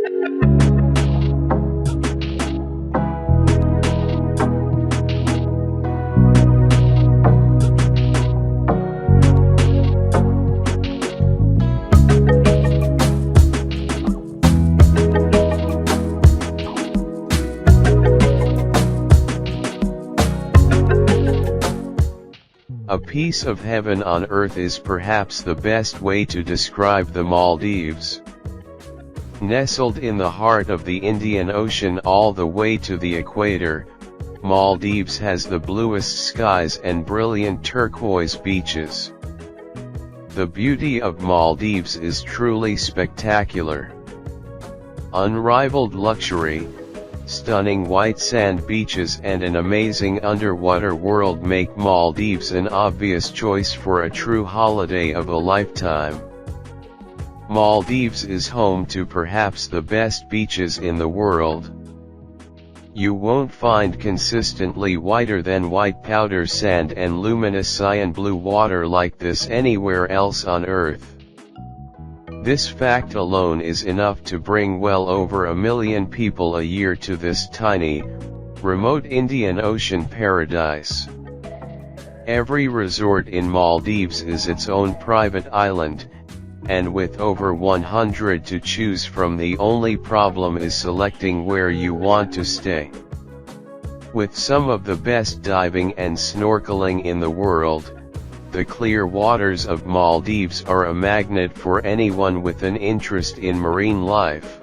A piece of heaven on earth is perhaps the best way to describe the Maldives. Nestled in the heart of the Indian Ocean all the way to the equator, Maldives has the bluest skies and brilliant turquoise beaches. The beauty of Maldives is truly spectacular. Unrivaled luxury, stunning white sand beaches and an amazing underwater world make Maldives an obvious choice for a true holiday of a lifetime. Maldives is home to perhaps the best beaches in the world. You won't find consistently whiter than white powder sand and luminous cyan blue water like this anywhere else on Earth. This fact alone is enough to bring well over 1 million people a year to this tiny, remote Indian Ocean paradise. Every resort in Maldives is its own private island, and with over 100 to choose from, the only problem is selecting where you want to stay. With some of the best diving and snorkeling in the world, the clear waters of Maldives are a magnet for anyone with an interest in marine life.